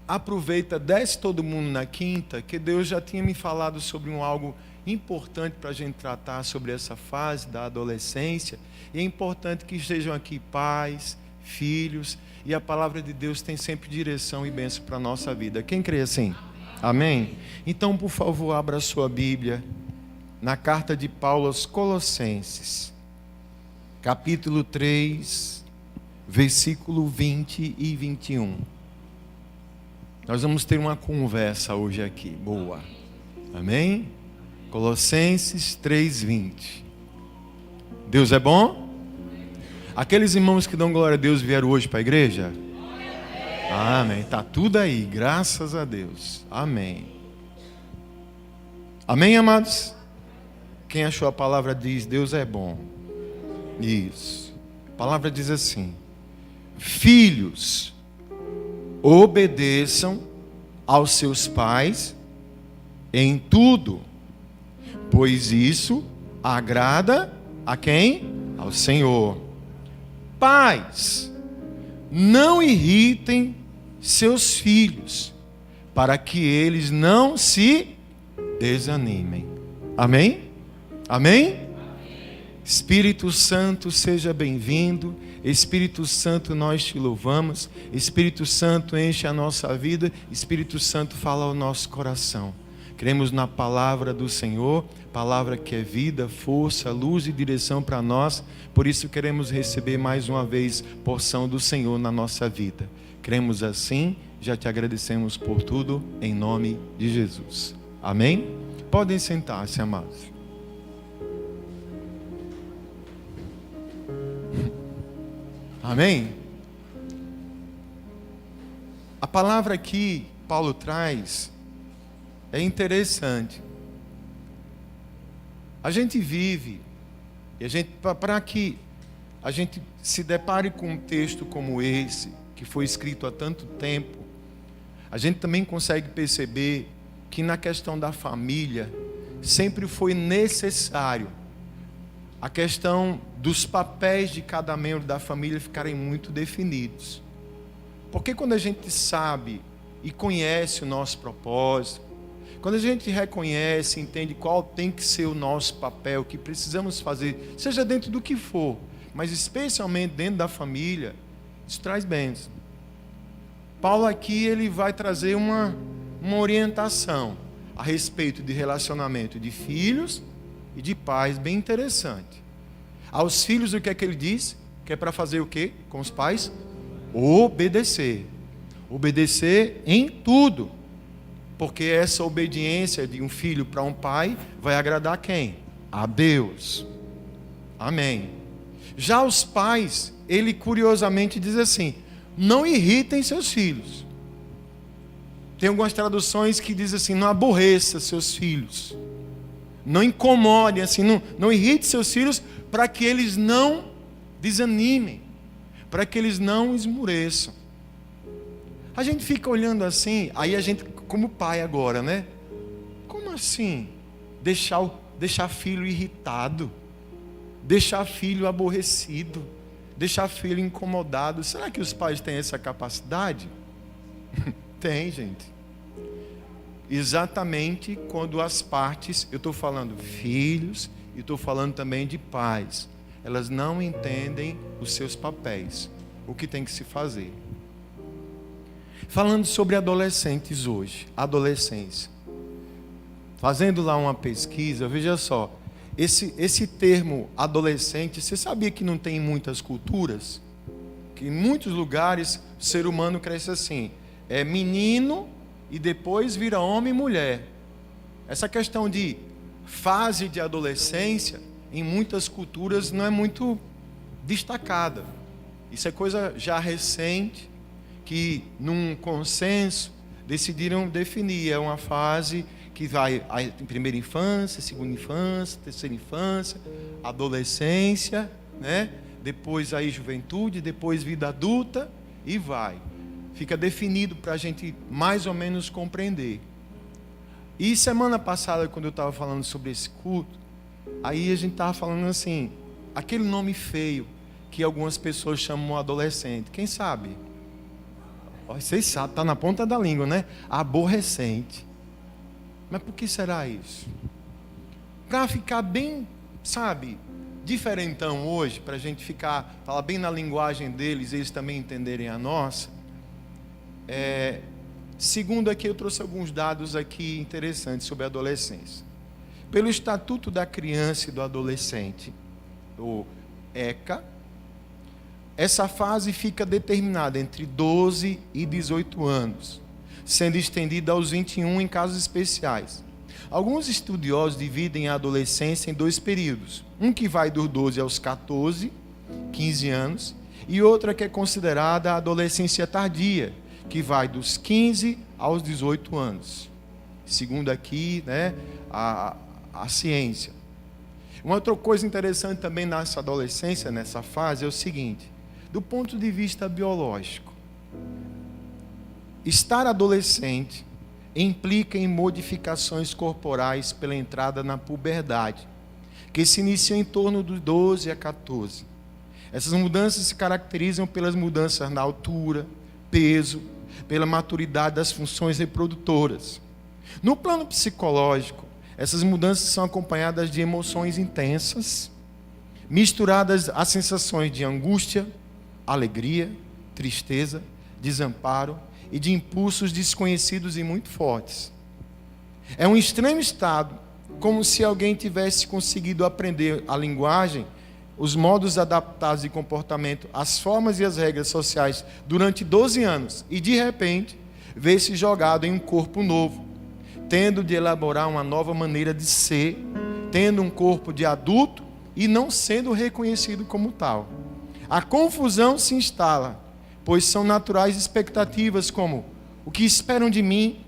aproveita, desce todo mundo na quinta, que Deus já tinha me falado sobre algo importante para a gente tratar sobre essa fase da adolescência. E é importante que estejam aqui pais, filhos, e a palavra de Deus tem sempre direção e bênção para a nossa vida. Quem crê assim? Amém? Então, por favor, abra a sua Bíblia na carta de Paulo aos Colossenses, capítulo 3, versículo 20 e 21. Nós vamos ter uma conversa hoje aqui, boa. Amém? Colossenses 3:20. Deus é bom? Aqueles irmãos que dão glória a Deus vieram hoje para a igreja? Amém. Está tudo aí, graças a Deus. Amém. Amém, amados? Quem achou a palavra diz, Deus é bom. Isso. A palavra diz assim: filhos, obedeçam aos seus pais em tudo, pois isso agrada a quem? Ao Senhor. Pais, não irritem seus filhos, para que eles não se desanimem. Amém? Amém? Espírito Santo, seja bem-vindo. Espírito Santo, nós te louvamos. Espírito Santo, enche a nossa vida. Espírito Santo, fala ao nosso coração. Cremos na palavra do Senhor, palavra que é vida, força, luz e direção para nós. Por isso queremos receber mais uma vez porção do Senhor na nossa vida. Cremos assim, já te agradecemos por tudo, em nome de Jesus. Amém? Podem sentar-se, amados. Amém? A palavra que Paulo traz é interessante. A gente vive, e para que a gente se depare com um texto como esse, que foi escrito há tanto tempo, a gente também consegue perceber que na questão da família, sempre foi necessário a questão dos papéis de cada membro da família ficarem muito definidos. Porque quando a gente sabe e conhece o nosso propósito, quando a gente reconhece, entende qual tem que ser o nosso papel, o que precisamos fazer, seja dentro do que for, mas especialmente dentro da família, isso traz bênção. Paulo aqui ele vai trazer uma orientação a respeito de relacionamento de filhos e de pais, bem interessante. Aos filhos, o que é que ele diz? Que é para fazer o quê com os pais? Obedecer. Obedecer em tudo. Porque essa obediência de um filho para um pai vai agradar quem? A Deus. Amém. Já os pais, ele curiosamente diz assim: não irritem seus filhos. Tem algumas traduções que dizem assim: não aborreça seus filhos. Não incomodem, assim, não irrite seus filhos, para que eles não desanimem, para que eles não esmureçam. A gente fica olhando assim, aí a gente, como pai agora, né? Como assim? Deixar filho irritado, deixar filho aborrecido, deixar filho incomodado. Será que os pais têm essa capacidade? Tem, gente. Exatamente quando as partes, eu estou falando filhos e estou falando também de pais, elas não entendem os seus papéis, o que tem que se fazer. Falando sobre adolescentes hoje, adolescência. Fazendo lá uma pesquisa, veja só, esse termo adolescente, você sabia que não tem em muitas culturas? Que em muitos lugares o ser humano cresce assim, é menino e depois vira homem e mulher. Essa questão de fase de adolescência, em muitas culturas não é muito destacada. Isso é coisa já recente, que num consenso decidiram definir. É uma fase que vai em primeira infância, segunda infância, terceira infância, adolescência, né? Depois aí juventude, depois vida adulta e vai. Fica definido para a gente mais ou menos compreender. E semana passada, quando eu estava falando sobre esse culto, aí a gente estava falando assim, aquele nome feio que algumas pessoas chamam adolescente. Quem sabe? Vocês sabem, está na ponta da língua, né? Aborrecente. Mas por que será isso? Para ficar bem, sabe, diferentão hoje, para a gente falar bem na linguagem deles, eles também entenderem a nossa. Segundo aqui, eu trouxe alguns dados aqui interessantes sobre a adolescência. Pelo Estatuto da Criança e do Adolescente, o ECA, essa fase fica determinada entre 12 e 18 anos, sendo estendida aos 21 em casos especiais. Alguns estudiosos dividem a adolescência em dois períodos. Um que vai dos 12 aos 14, 15 anos, e outra que é considerada a adolescência tardia, que vai dos 15 aos 18 anos. Segundo aqui, né, a ciência. Uma outra coisa interessante também nessa adolescência, nessa fase, é o seguinte: do ponto de vista biológico, estar adolescente implica em modificações corporais pela entrada na puberdade, que se inicia em torno dos 12 a 14. Essas mudanças se caracterizam pelas mudanças na altura, peso, pela maturidade das funções reprodutoras. No plano psicológico, essas mudanças são acompanhadas de emoções intensas, misturadas a sensações de angústia, alegria, tristeza, desamparo e de impulsos desconhecidos e muito fortes. É um estranho estado, como se alguém tivesse conseguido aprender a linguagem, os modos adaptados de comportamento, as formas e as regras sociais durante 12 anos e, de repente, vê-se jogado em um corpo novo, tendo de elaborar uma nova maneira de ser, tendo um corpo de adulto e não sendo reconhecido como tal. A confusão se instala, pois são naturais expectativas como: o que esperam de mim?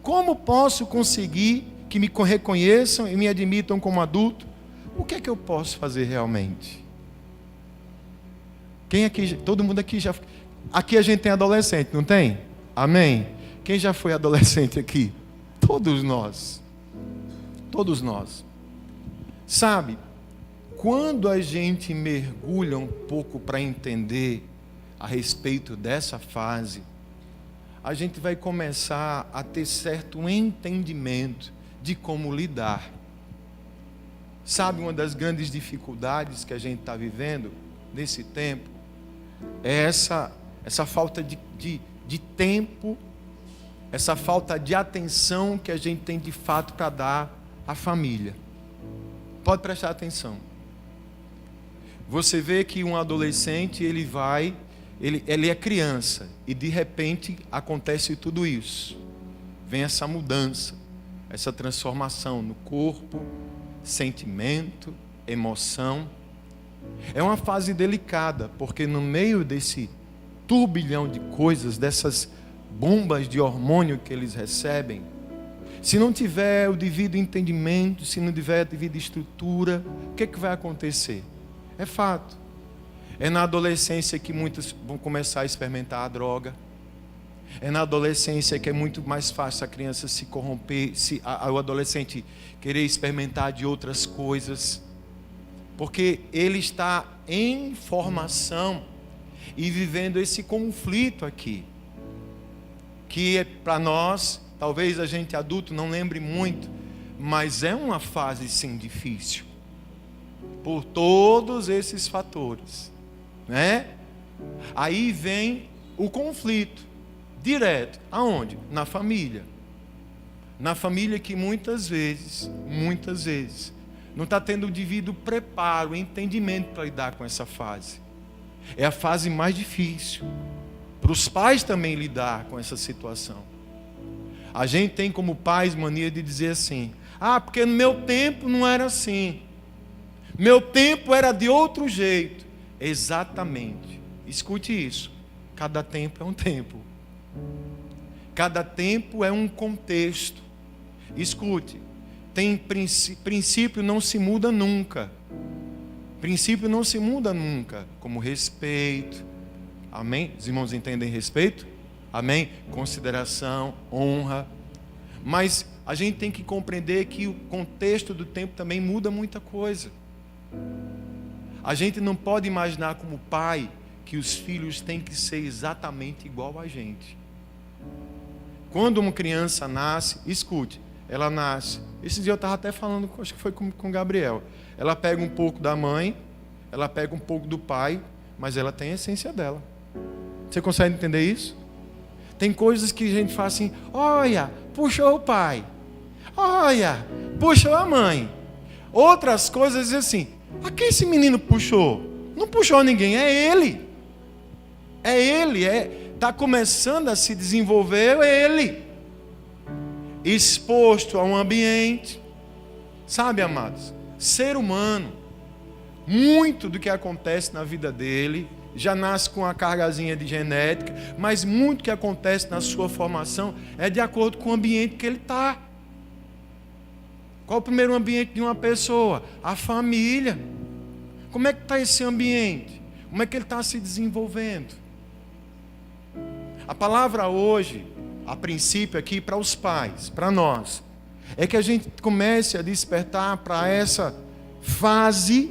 Como posso conseguir que me reconheçam e me admitam como adulto? O que é que eu posso fazer realmente? Quem aqui, todo mundo aqui já... Aqui a gente tem adolescente, não tem? Amém? Quem já foi adolescente aqui? Todos nós. Todos nós. Sabe, quando a gente mergulha um pouco para entender a respeito dessa fase, a gente vai começar a ter certo entendimento de como lidar. Sabe, uma das grandes dificuldades que a gente está vivendo nesse tempo é essa falta de tempo, essa falta de atenção que a gente tem de fato para dar à família. Pode prestar atenção. Você vê que um adolescente, ele é criança e de repente acontece tudo isso. Vem essa mudança, essa transformação no corpo, sentimento, emoção. É uma fase delicada, porque no meio desse turbilhão de coisas, dessas bombas de hormônio que eles recebem, se não tiver o devido entendimento, se não tiver a devida estrutura, o que é que vai acontecer? É fato. É na adolescência que muitos vão começar a experimentar a droga. É na adolescência que é muito mais fácil a criança se corromper, o adolescente querer experimentar de outras coisas. Porque ele está em formação e vivendo esse conflito aqui. Que para nós, talvez a gente adulto não lembre muito, mas é uma fase sim difícil. Por todos esses fatores, né? Aí vem o conflito direto. Aonde? Na família. Na família que muitas vezes, não está tendo o devido preparo, entendimento para lidar com essa fase. É a fase mais difícil. Para os pais também lidar com essa situação. A gente tem como pais mania de dizer assim: porque no meu tempo não era assim. Meu tempo era de outro jeito. Exatamente. Escute isso. Cada tempo é um tempo. Cada tempo é um contexto. Escute. Tem princípio não se muda nunca. Princípio não se muda nunca. Como respeito. Amém? Os irmãos entendem respeito? Amém? Consideração, honra. Mas a gente tem que compreender que o contexto do tempo também muda muita coisa. A gente não pode imaginar como pai que os filhos têm que ser exatamente igual a gente. Quando uma criança nasce, escute, ela nasce. Esse dia eu estava até falando, acho que foi com o Gabriel. Ela pega um pouco da mãe, ela pega um pouco do pai, mas ela tem a essência dela. Você consegue entender isso? Tem coisas que a gente fala assim, olha, puxou o pai. Olha, puxou a mãe. Outras coisas dizem assim, a quem esse menino puxou? Não puxou ninguém, é ele. É ele, está começando a se desenvolver ele. Exposto a um ambiente. Sabe, amados, ser humano, muito do que acontece na vida dele, já nasce com uma cargazinha de genética, mas muito que acontece na sua formação é de acordo com o ambiente que ele está. Qual o primeiro ambiente de uma pessoa? A família. Como é que está esse ambiente? Como é que ele está se desenvolvendo? A palavra hoje, a princípio aqui para os pais, para nós, é que a gente comece a despertar para essa fase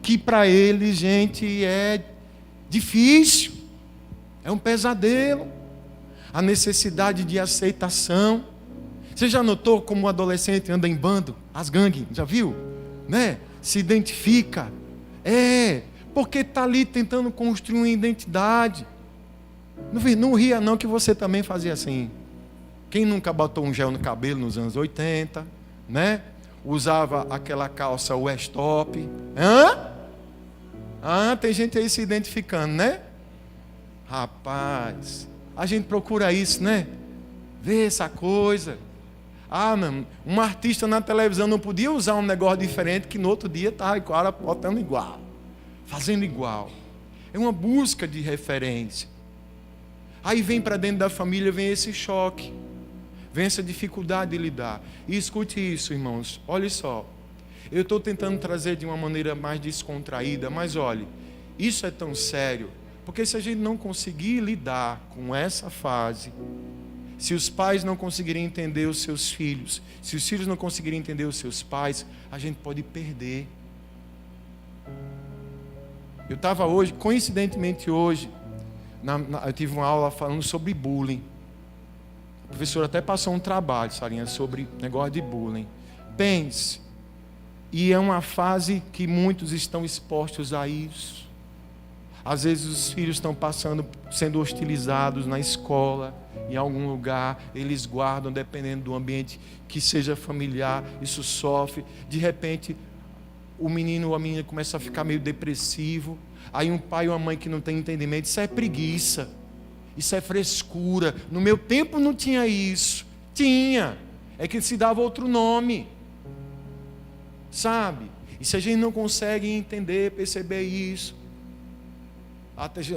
que para eles, gente, é difícil, é um pesadelo, a necessidade de aceitação. Você já notou como o adolescente anda em bando, as gangues, já viu? Né? Se identifica, porque está ali tentando construir uma identidade. Não ria não, que você também fazia assim. Quem nunca botou um gel no cabelo nos anos 80, né? Usava aquela calça Westop. Tem gente aí se identificando, né? Rapaz, a gente procura isso, né? Vê essa coisa. Um artista na televisão não podia usar um negócio diferente que no outro dia estava botando igual, fazendo igual. É uma busca de referência. Aí vem para dentro da família, vem esse choque, vem essa dificuldade de lidar. E escute isso, irmãos, olha só. Eu estou tentando trazer de uma maneira mais descontraída, mas olhe, isso é tão sério, porque se a gente não conseguir lidar com essa fase, se os pais não conseguirem entender os seus filhos, se os filhos não conseguirem entender os seus pais, a gente pode perder. Eu estava hoje, coincidentemente hoje, eu tive uma aula falando sobre bullying. A professora até passou um trabalho, Sarinha, sobre negócio de bullying. Pense, e é uma fase que muitos estão expostos a isso. Às vezes os filhos estão sendo hostilizados na escola, em algum lugar, eles guardam, dependendo do ambiente que seja familiar, isso sofre. De repente, o menino ou a menina começa a ficar meio depressivo. Aí um pai ou uma mãe que não tem entendimento, isso é preguiça, isso é frescura. No meu tempo não tinha isso. Tinha, é que se dava outro nome, sabe? E se a gente não consegue entender, perceber isso,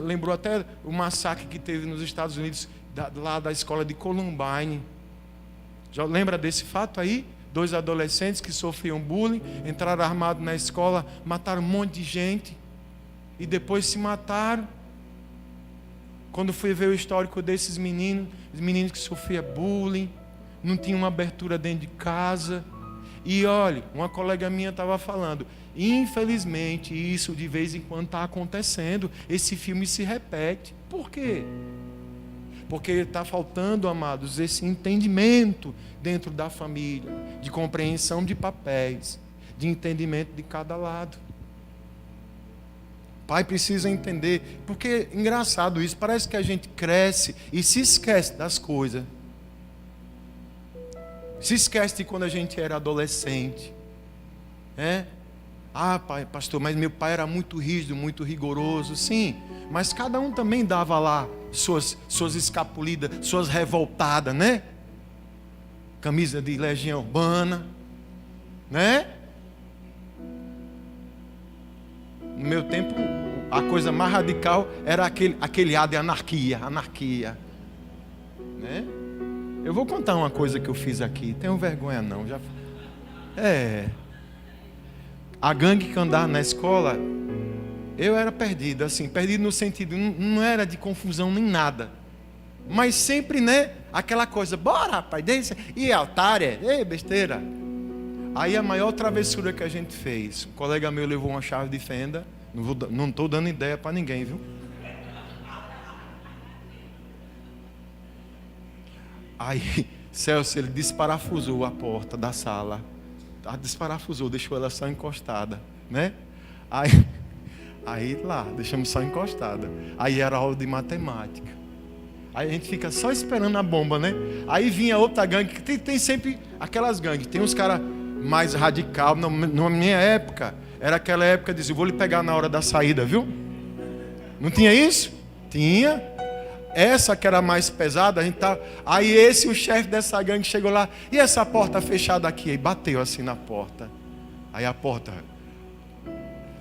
lembrou até o massacre que teve nos Estados Unidos, lá da escola de Columbine. Já lembra desse fato aí? 2 adolescentes que sofriam bullying, entraram armados na escola, mataram um monte de gente e depois se mataram. Quando fui ver o histórico desses meninos, os meninos que sofriam bullying, não tinham uma abertura dentro de casa. E olha, uma colega minha estava falando, infelizmente isso de vez em quando está acontecendo, esse filme se repete. Por quê? Porque está faltando, amados, esse entendimento dentro da família, de compreensão de papéis, de entendimento de cada lado. O pai precisa entender, porque engraçado isso, parece que a gente cresce e se esquece das coisas. Se esquece de quando a gente era adolescente. Pai, pastor, mas meu pai era muito rígido, muito rigoroso. Sim, mas cada um também dava lá suas escapulidas, suas revoltadas, né? Camisa de Legião Urbana, né? No meu tempo, a coisa mais radical era aquele ar de anarquia, né? Eu vou contar uma coisa que eu fiz aqui, tenho vergonha não, a gangue que andava na escola, eu era perdido, assim, perdido no sentido, não era de confusão nem nada, mas sempre, né, aquela coisa, bora rapaz, e altária, besteira. Aí a maior travessura que a gente fez, um colega meu levou uma chave de fenda, não estou dando ideia para ninguém, viu? Aí, Celso, ele desparafusou a porta da sala. Desparafusou, deixou ela só encostada, né? Aí lá, deixamos só encostada. Aí era aula de matemática. Aí a gente fica só esperando a bomba, né? Aí vinha outra gangue, que tem sempre aquelas gangues. Tem uns caras mais radical. Na minha época, era aquela época de dizer, vou lhe pegar na hora da saída, viu? Não tinha isso? Tinha. Essa que era mais pesada, a gente tá. Aí o chefe dessa gangue chegou lá, e essa porta fechada aqui? Aí bateu assim na porta. Aí a porta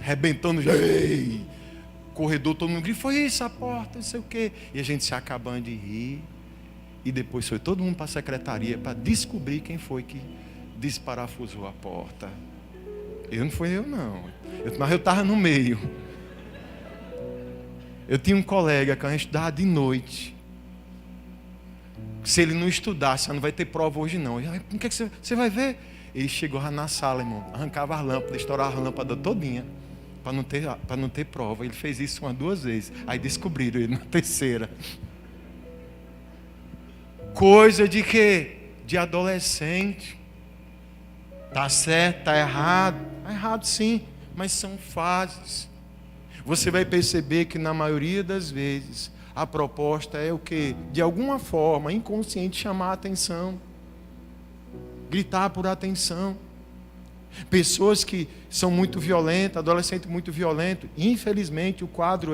arrebentando, ei, corredor, todo mundo grita, foi isso a porta, não sei o quê. E a gente se acabando de rir. E depois foi todo mundo para a secretaria para descobrir quem foi que desparafusou a porta. Não fui eu não. Mas eu estava no meio. Eu tinha um colega que a gente estudava de noite. Se ele não estudasse, não vai ter prova hoje não. O que é que você vai ver? Ele chegou lá na sala, irmão, arrancava as lâmpadas, estourava a lâmpada todinha, para não ter prova. Ele fez isso 2 vezes. Aí descobriram ele na terceira. Coisa de quê? De adolescente. Tá certo, tá errado. Tá errado sim, mas são fases. Você vai perceber que na maioria das vezes a proposta é o quê? De alguma forma, inconsciente, chamar a atenção. Gritar por atenção. Pessoas que são muito violentas, adolescente muito violento, infelizmente o quadro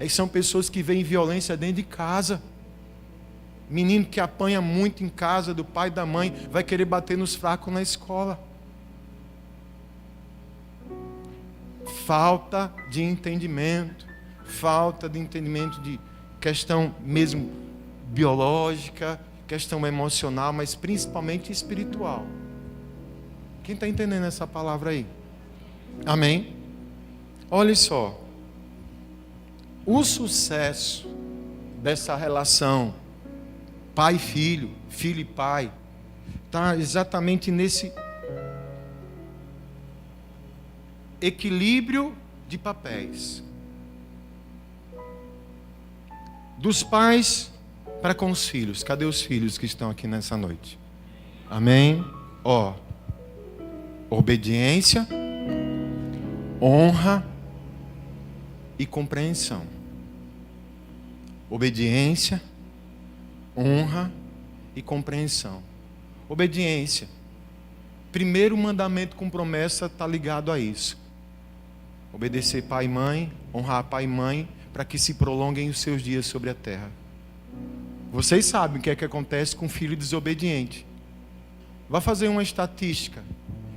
são pessoas que veem violência dentro de casa. Menino que apanha muito em casa do pai e da mãe, vai querer bater nos fracos na escola. Falta de entendimento de questão mesmo biológica, questão emocional, mas principalmente espiritual. Quem está entendendo essa palavra aí? Amém? Olha só, o sucesso dessa relação pai e filho, filho e pai, está exatamente nesse equilíbrio de papéis. Dos pais para com os filhos. Cadê os filhos que estão aqui nessa noite? Amém? Obediência, honra e compreensão. Obediência, honra e compreensão. Obediência. Primeiro mandamento com promessa está ligado a isso. Obedecer pai e mãe, honrar pai e mãe, para que se prolonguem os seus dias sobre a terra. Vocês sabem o que é que acontece com um filho desobediente. Vá fazer uma estatística.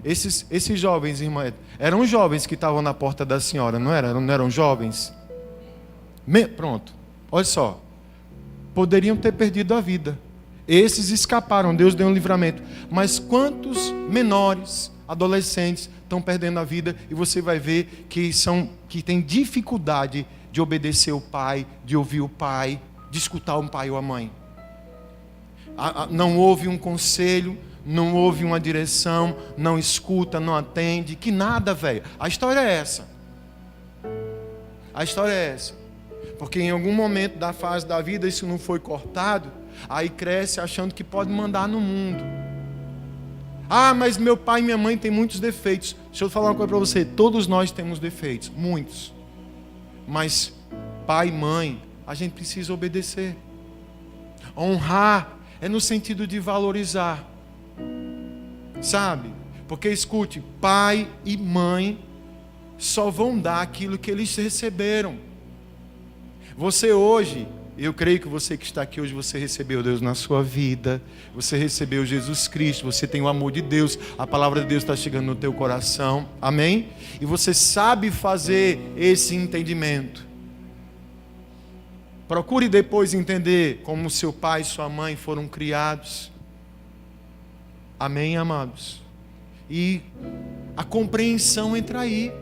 Esses jovens, irmã, eram jovens que estavam na porta da senhora, não eram? Não eram jovens? Pronto, olha só. Poderiam ter perdido a vida. Esses escaparam, Deus deu um livramento. Mas quantos menores, adolescentes, estão perdendo a vida? E você vai ver que têm dificuldade de obedecer o pai, de ouvir o pai, de escutar o pai ou a mãe. Não ouve um conselho, não ouve uma direção, não escuta, não atende, que nada, velho. A história é essa. A história é essa. Porque em algum momento da fase da vida isso não foi cortado, aí cresce achando que pode mandar no mundo. Mas meu pai e minha mãe têm muitos defeitos. Deixa eu falar uma coisa para você, todos nós temos defeitos, muitos. Mas pai e mãe, a gente precisa obedecer. Honrar é no sentido de valorizar. Sabe? Porque escute, pai e mãe só vão dar aquilo que eles receberam. Você hoje, eu creio que você que está aqui hoje, você recebeu Deus na sua vida, você recebeu Jesus Cristo, você tem o amor de Deus, a palavra de Deus está chegando no teu coração, amém? E você sabe fazer esse entendimento. Procure depois entender como seu pai e sua mãe foram criados, amém, amados? E a compreensão entra aí.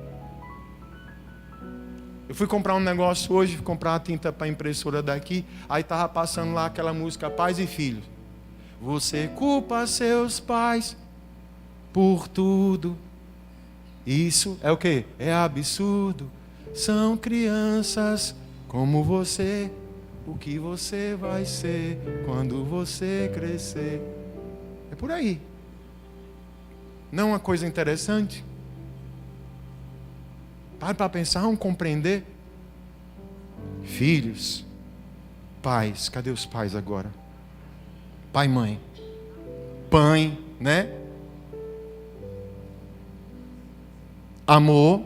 Eu fui comprar um negócio hoje, fui comprar uma tinta para a impressora daqui, aí estava passando lá aquela música Pais e Filhos. Você culpa seus pais por tudo. Isso é o quê? É absurdo. São crianças como você. o que você vai ser quando você crescer. É por aí. Não é uma coisa interessante? Para pensar, vamos compreender. Filhos, pais, cadê os pais agora? Pai e mãe. Pai, né? Amor,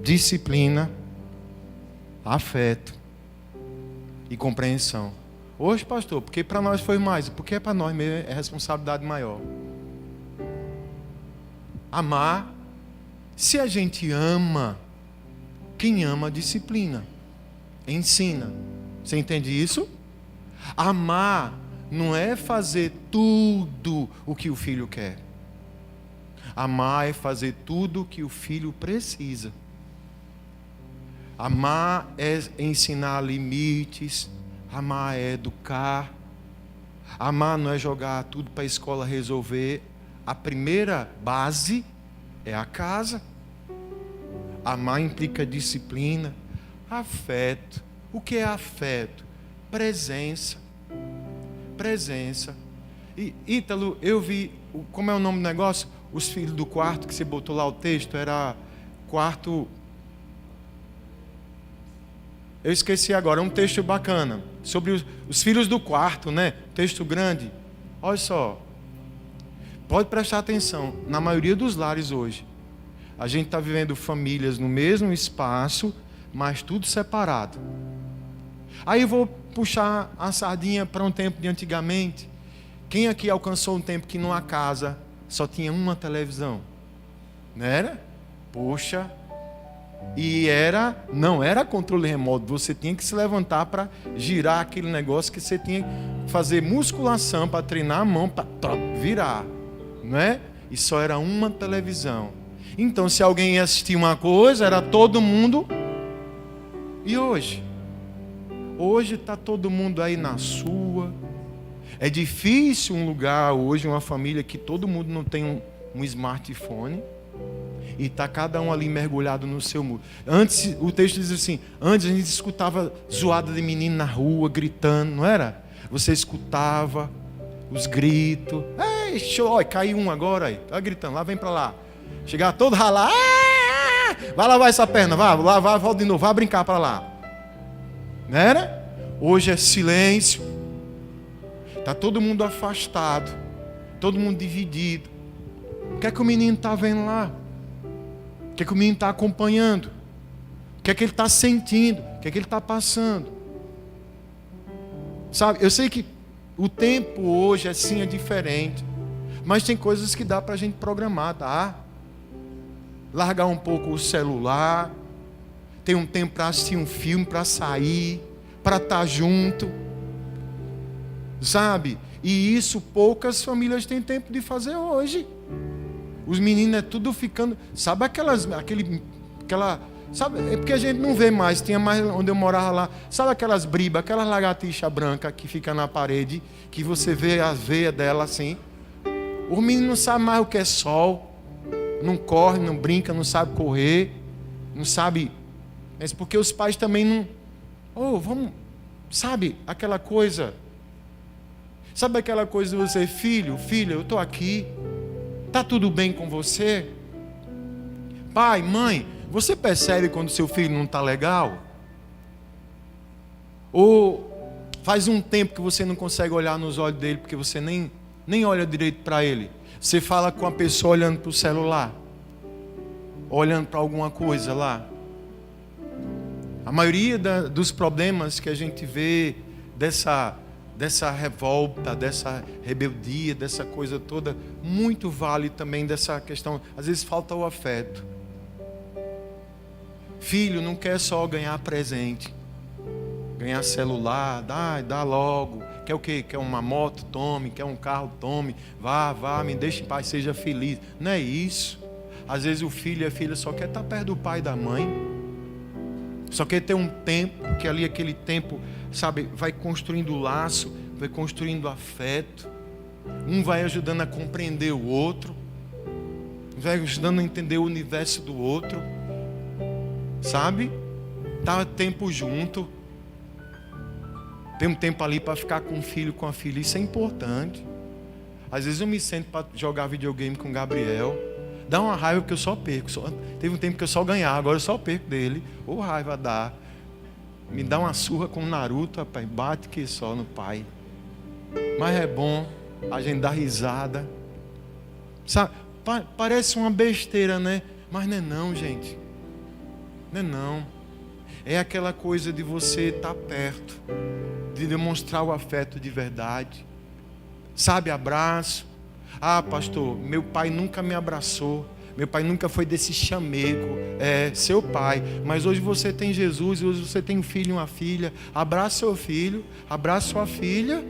disciplina, afeto e compreensão. Hoje, pastor, porque para nós foi mais, porque para nós mesmo é responsabilidade maior. Amar, se a gente ama, quem ama disciplina, ensina. Você entende isso? Amar não é fazer tudo o que o filho quer. Amar é fazer tudo o que o filho precisa. Amar é ensinar limites. Amar é educar. Amar não é jogar tudo para a escola resolver. A primeira base é a casa. Amar implica disciplina, afeto. O que é afeto? Presença. Presença. E Ítalo, eu vi, como é o nome do negócio? Os filhos do quarto, que você botou lá o texto, era quarto... Eu esqueci agora, um texto bacana, sobre os filhos do quarto, né? Texto grande. Olha só, pode prestar atenção, na maioria dos lares hoje, a gente está vivendo famílias no mesmo espaço, mas tudo separado. Aí eu vou puxar a sardinha para um tempo de antigamente. Quem aqui alcançou um tempo que numa casa só tinha uma televisão? Não era? Poxa... E não era controle remoto, você tinha que se levantar para girar aquele negócio que você tinha que fazer musculação para treinar a mão para virar, não é? E só era uma televisão. Então, se alguém ia assistir uma coisa, era todo mundo. E hoje? Hoje está todo mundo aí na sua. É difícil um lugar hoje, uma família que todo mundo não tem um smartphone. E está cada um ali mergulhado no seu mundo. Antes, o texto diz assim, antes a gente escutava zoada de menino na rua, gritando, não era? Você escutava os gritos. Ei, show, caiu um agora aí, tá gritando, lá vem para lá. Chegar todo ralado, vai lavar essa perna, vai, volta de novo, vai brincar para lá. Não era? Hoje é silêncio. Está todo mundo afastado, todo mundo dividido. O que é que o menino está vendo lá? O que é que o menino está acompanhando? O que é que ele está sentindo? O que é que ele está passando? Sabe, eu sei que o tempo hoje assim é diferente, mas tem coisas que dá para a gente programar, tá? Largar um pouco o celular, ter um tempo para assistir um filme, para sair, para estar junto, sabe? E isso poucas famílias têm tempo de fazer hoje. Os meninos é tudo ficando... Sabe aquela... Sabe, é porque a gente não vê mais. Tinha mais onde eu morava lá. Sabe aquelas bribas, aquelas lagartixas brancas que fica na parede, que você vê as veias dela assim. Os meninos não sabem mais o que é sol. Não corre, não brinca, não sabe correr. Não sabe... Mas porque os pais também não... vamos... Sabe aquela coisa... Sabe aquela coisa de você... Filho, filha, eu estou aqui... Está tudo bem com você? Pai, mãe, você percebe quando seu filho não está legal? Ou faz um tempo que você não consegue olhar nos olhos dele porque você nem olha direito para ele? Você fala com a pessoa olhando para o celular? Olhando para alguma coisa lá? A maioria dos problemas que a gente vê dessa revolta, dessa rebeldia, dessa coisa toda, muito vale também dessa questão. Às vezes falta o afeto. Filho não quer só ganhar presente, ganhar celular, dá logo. Quer o quê? Quer uma moto? Tome. Quer um carro? Tome. Vá, me deixe em paz, seja feliz. Não é isso. Às vezes o filho e a filha só quer estar perto do pai e da mãe. Só quer ter um tempo, que ali aquele tempo, sabe, vai construindo laço, vai construindo afeto. Um vai ajudando a compreender o outro, vai ajudando a entender o universo do outro, sabe? Tá tempo junto. Tem um tempo ali para ficar com o filho, com a filha. Isso é importante. Às vezes eu me sento para jogar videogame com o Gabriel. Dá uma raiva porque eu só perco. Teve um tempo que eu só ganhava, agora eu só perco dele. Ou raiva dá. Me dá uma surra com o Naruto, rapaz. Bate que só no pai. Mas é bom a gente dar risada. Sabe? Parece uma besteira, né? Mas não é não, gente. Não é não. É aquela coisa de você estar perto, de demonstrar o afeto de verdade. Sabe, abraço. Ah, pastor, meu pai nunca me abraçou. Meu pai nunca foi desse chamego. É, seu pai. Mas hoje você tem Jesus, hoje você tem um filho e uma filha. Abraça seu filho, abraça sua filha.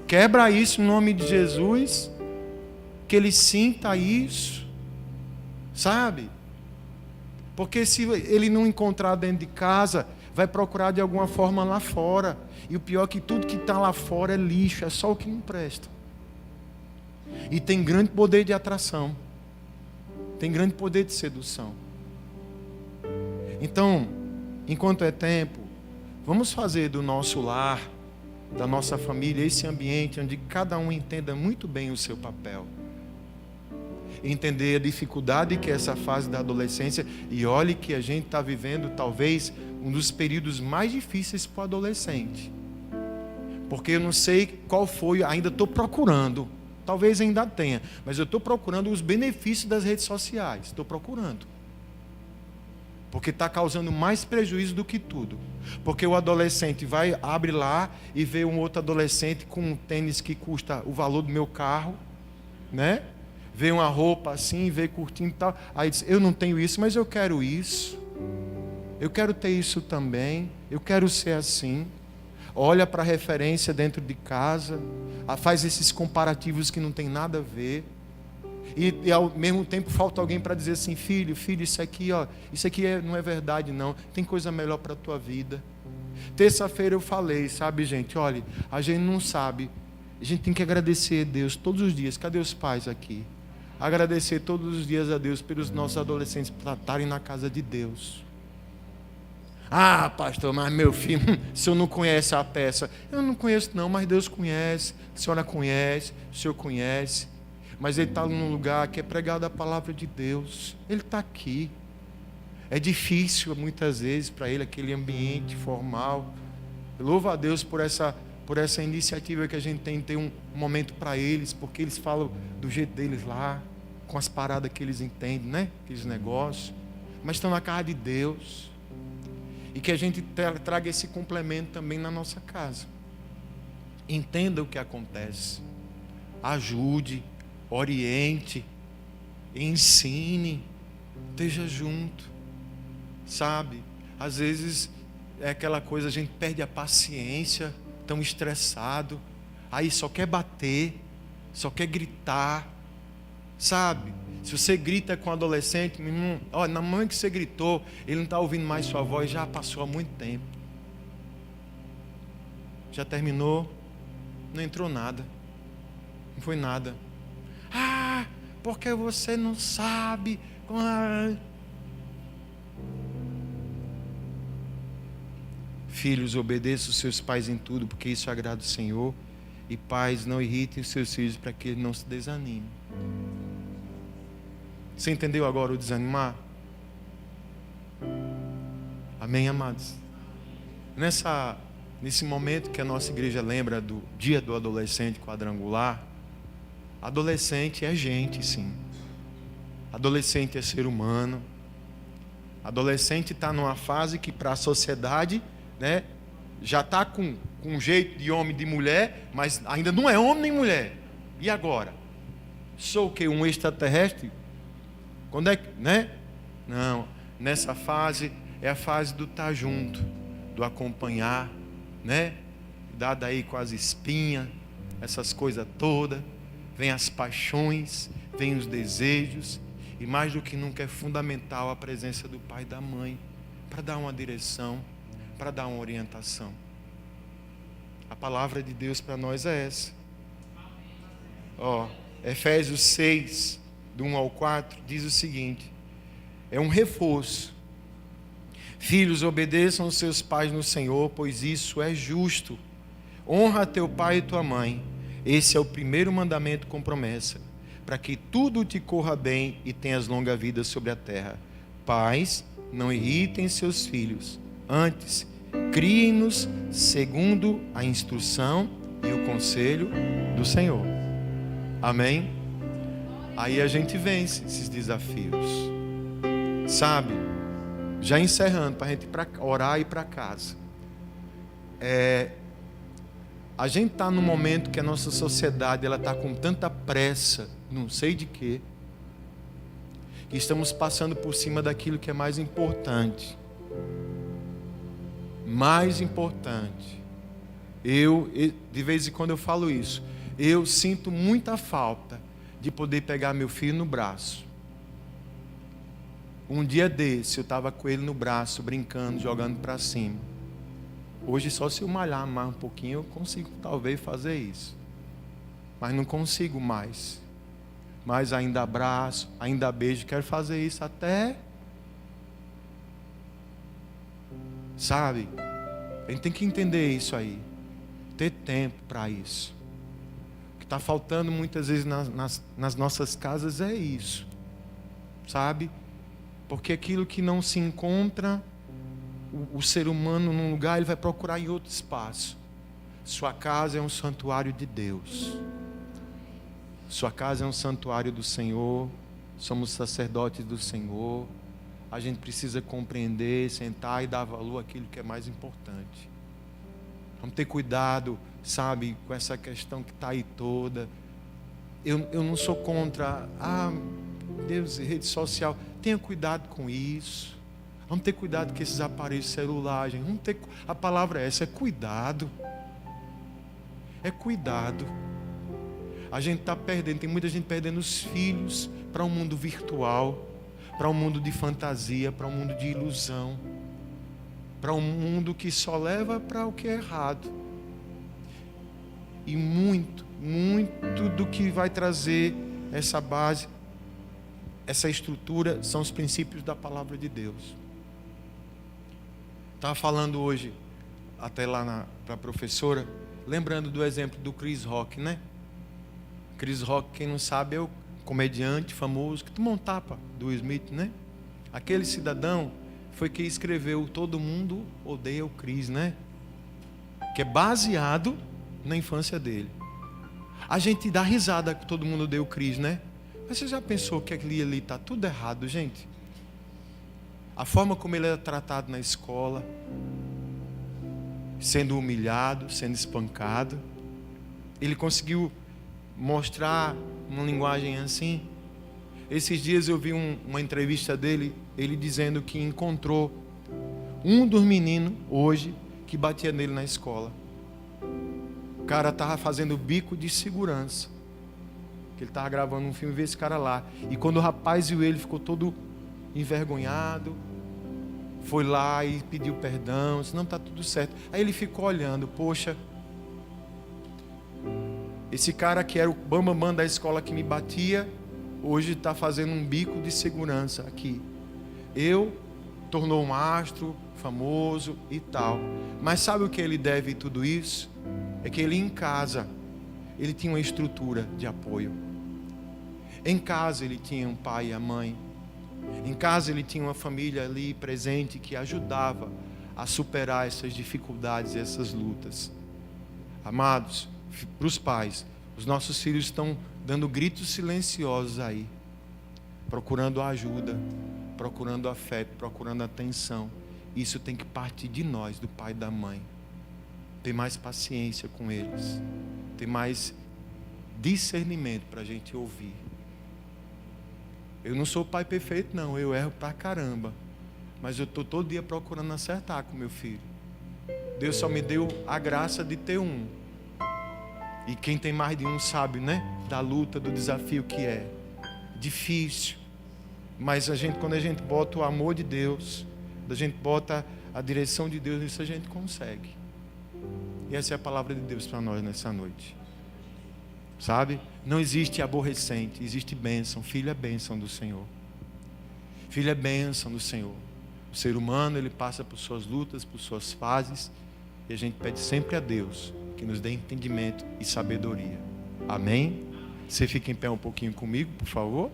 Quebra isso em nome de Jesus. Que ele sinta isso. Sabe? Porque se ele não encontrar dentro de casa, vai procurar de alguma forma lá fora. E o pior é que tudo que está lá fora é lixo, é só o que não presta. E tem grande poder de atração. Tem grande poder de sedução. Então, enquanto é tempo, vamos fazer do nosso lar, da nossa família, esse ambiente onde cada um entenda muito bem o seu papel. Entender a dificuldade que é essa fase da adolescência. E olhe que a gente está vivendo talvez um dos períodos mais difíceis para o adolescente. Porque eu não sei qual foi, ainda estou procurando. Talvez ainda tenha, mas eu estou procurando os benefícios das redes sociais. Estou procurando. Porque está causando mais prejuízo do que tudo. Porque o adolescente abre lá e vê um outro adolescente com um tênis que custa o valor do meu carro, né? Vê uma roupa assim, vê curtindo e tal. Aí diz, eu não tenho isso, mas eu quero isso. Eu quero ter isso também. Eu quero ser assim. Olha para a referência dentro de casa. Faz esses comparativos que não tem nada a ver. E ao mesmo tempo falta alguém para dizer assim, filho, isso aqui, ó, isso aqui não é verdade não. Tem coisa melhor para a tua vida. Terça-feira eu falei, sabe gente, olha, a gente não sabe. A gente tem que agradecer a Deus todos os dias. Cadê os pais aqui? Agradecer todos os dias a Deus pelos nossos adolescentes para estarem na casa de Deus. Ah, pastor, mas meu filho, o senhor não conhece a peça. Eu não conheço não, mas Deus conhece. A senhora conhece, o senhor conhece. Mas ele está num lugar que é pregado a palavra de Deus. Ele está aqui. É difícil muitas vezes para ele aquele ambiente formal. Eu louvo a Deus por essa iniciativa que a gente tem de ter um momento para eles, porque eles falam do jeito deles lá, com as paradas que eles entendem, né? Aqueles negócios. Mas estão na casa de Deus. E que a gente traga esse complemento também na nossa casa. Entenda o que acontece. Ajude, oriente, ensine, esteja junto. Sabe? Às vezes é aquela coisa, a gente perde a paciência, tão estressado, aí só quer bater, só quer gritar. Sabe? Se você grita com um adolescente, meu irmão, ó, na momento que você gritou, ele não está ouvindo mais sua voz, já passou há muito tempo. Já terminou, não entrou nada. Não foi nada. Ah, porque você não sabe. Filhos, obedeçam os seus pais em tudo, porque isso agrada o Senhor. E pais, não irritem os seus filhos para que eles não se desanimem. Você entendeu agora o desanimar? Amém, amados? Nesse momento que a nossa igreja lembra do dia do adolescente quadrangular, adolescente é gente, sim. Adolescente é ser humano. Adolescente está numa fase que para a sociedade, né, já está com um jeito de homem e de mulher, mas ainda não é homem nem mulher. E agora? Sou o quê? Um extraterrestre? Quando é que, né? Não, nessa fase é a fase do estar junto, do acompanhar, né? Dada aí com as espinhas, essas coisas todas, vem as paixões, vem os desejos, e mais do que nunca é fundamental a presença do pai e da mãe, para dar uma direção, para dar uma orientação. A palavra de Deus para nós é essa. Ó, Efésios 6, do 1 ao 4, diz o seguinte: é um reforço. Filhos, obedeçam os seus pais no Senhor, pois isso é justo. Honra teu pai e tua mãe. Esse é o primeiro mandamento com promessa, para que tudo te corra bem e tenhas longa vida sobre a terra. Pais, não irritem seus filhos. Antes, criem-nos segundo a instrução e o conselho do Senhor. Amém? Aí a gente vence esses desafios. Sabe? Já encerrando, para a gente orar e ir para casa. A gente está num momento que a nossa sociedade está com tanta pressa, não sei de quê, que estamos passando por cima daquilo que é mais importante. Mais importante. De vez em quando eu falo isso, eu sinto muita falta de poder pegar meu filho no braço. Um dia desse eu estava com ele no braço, brincando, jogando para cima. Hoje só se eu malhar mais um pouquinho eu consigo talvez fazer isso. Mas não consigo mais. Mas ainda abraço, ainda beijo, quero fazer isso até... Sabe? A gente tem que entender isso aí. Ter tempo para isso. O que está faltando muitas vezes nas nossas casas é isso. Sabe? Porque aquilo que não se encontra, o ser humano num lugar, ele vai procurar em outro espaço. Sua casa é um santuário de Deus. Sua casa é um santuário do Senhor. Somos sacerdotes do Senhor. A gente precisa compreender, sentar e dar valor àquilo que é mais importante. Vamos ter cuidado, sabe, com essa questão que está aí toda. Eu não sou contra, Deus, rede social. Tenha cuidado com isso. Vamos ter cuidado com esses aparelhos celulares. A palavra é essa, é cuidado. É cuidado. A gente está perdendo, tem muita gente perdendo os filhos para um mundo virtual, para um mundo de fantasia, para um mundo de ilusão, para um mundo que só leva para o que é errado. E muito do que vai trazer essa base, essa estrutura, são os princípios da palavra de Deus. Estava falando hoje, até lá para a professora, lembrando do exemplo do Chris Rock, né? Chris Rock, quem não sabe, é o comediante famoso que tomou um tapa do Will Smith, né? Aquele cidadão foi quem escreveu Todo Mundo Odeia o Chris, né? Que é baseado na infância dele. A gente dá risada que todo mundo odeia o Chris, né? Mas você já pensou que aquele ali está tudo errado, gente? A forma como ele era tratado na escola, sendo humilhado, sendo espancado, ele conseguiu mostrar uma linguagem assim. Esses dias eu vi uma entrevista dele, ele dizendo que encontrou um dos meninos hoje que batia nele na escola. O cara estava fazendo bico de segurança, que ele estava gravando um filme e viu esse cara lá. E quando o rapaz viu ele, ficou todo envergonhado, foi lá e pediu perdão, disse, não, está tudo certo. Aí ele ficou olhando, poxa, esse cara que era o bambambam da escola que me batia, hoje está fazendo um bico de segurança aqui. Tornou um astro famoso e tal. Mas sabe o que ele deve tudo isso? É que ele em casa, ele tinha uma estrutura de apoio. Em casa ele tinha um pai e a mãe. Em casa ele tinha uma família ali presente que ajudava a superar essas dificuldades e essas lutas. Amados, para os pais, os nossos filhos estão dando gritos silenciosos aí, procurando ajuda, procurando afeto, procurando atenção. Isso tem que partir de nós, do pai e da mãe. Ter mais paciência com eles, ter mais discernimento para a gente ouvir. Eu não sou pai perfeito, não, eu erro pra caramba, mas eu estou todo dia procurando acertar com meu filho. Deus só me deu a graça de ter um. E quem tem mais de um sabe, né? Da luta, do desafio que é. Difícil. Mas quando a gente bota o amor de Deus, a gente bota a direção de Deus, isso a gente consegue. E essa é a palavra de Deus para nós nessa noite. Sabe? Não existe aborrecente, existe bênção. Filho é bênção do Senhor. Filho é bênção do Senhor. O ser humano, ele passa por suas lutas, por suas fases, e a gente pede sempre a Deus que nos dê entendimento e sabedoria. Amém? Você fica em pé um pouquinho comigo, por favor?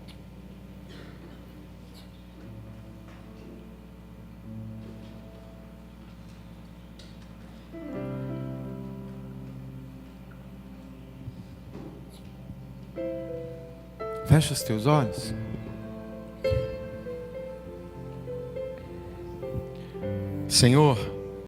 Fecha os teus olhos. Senhor,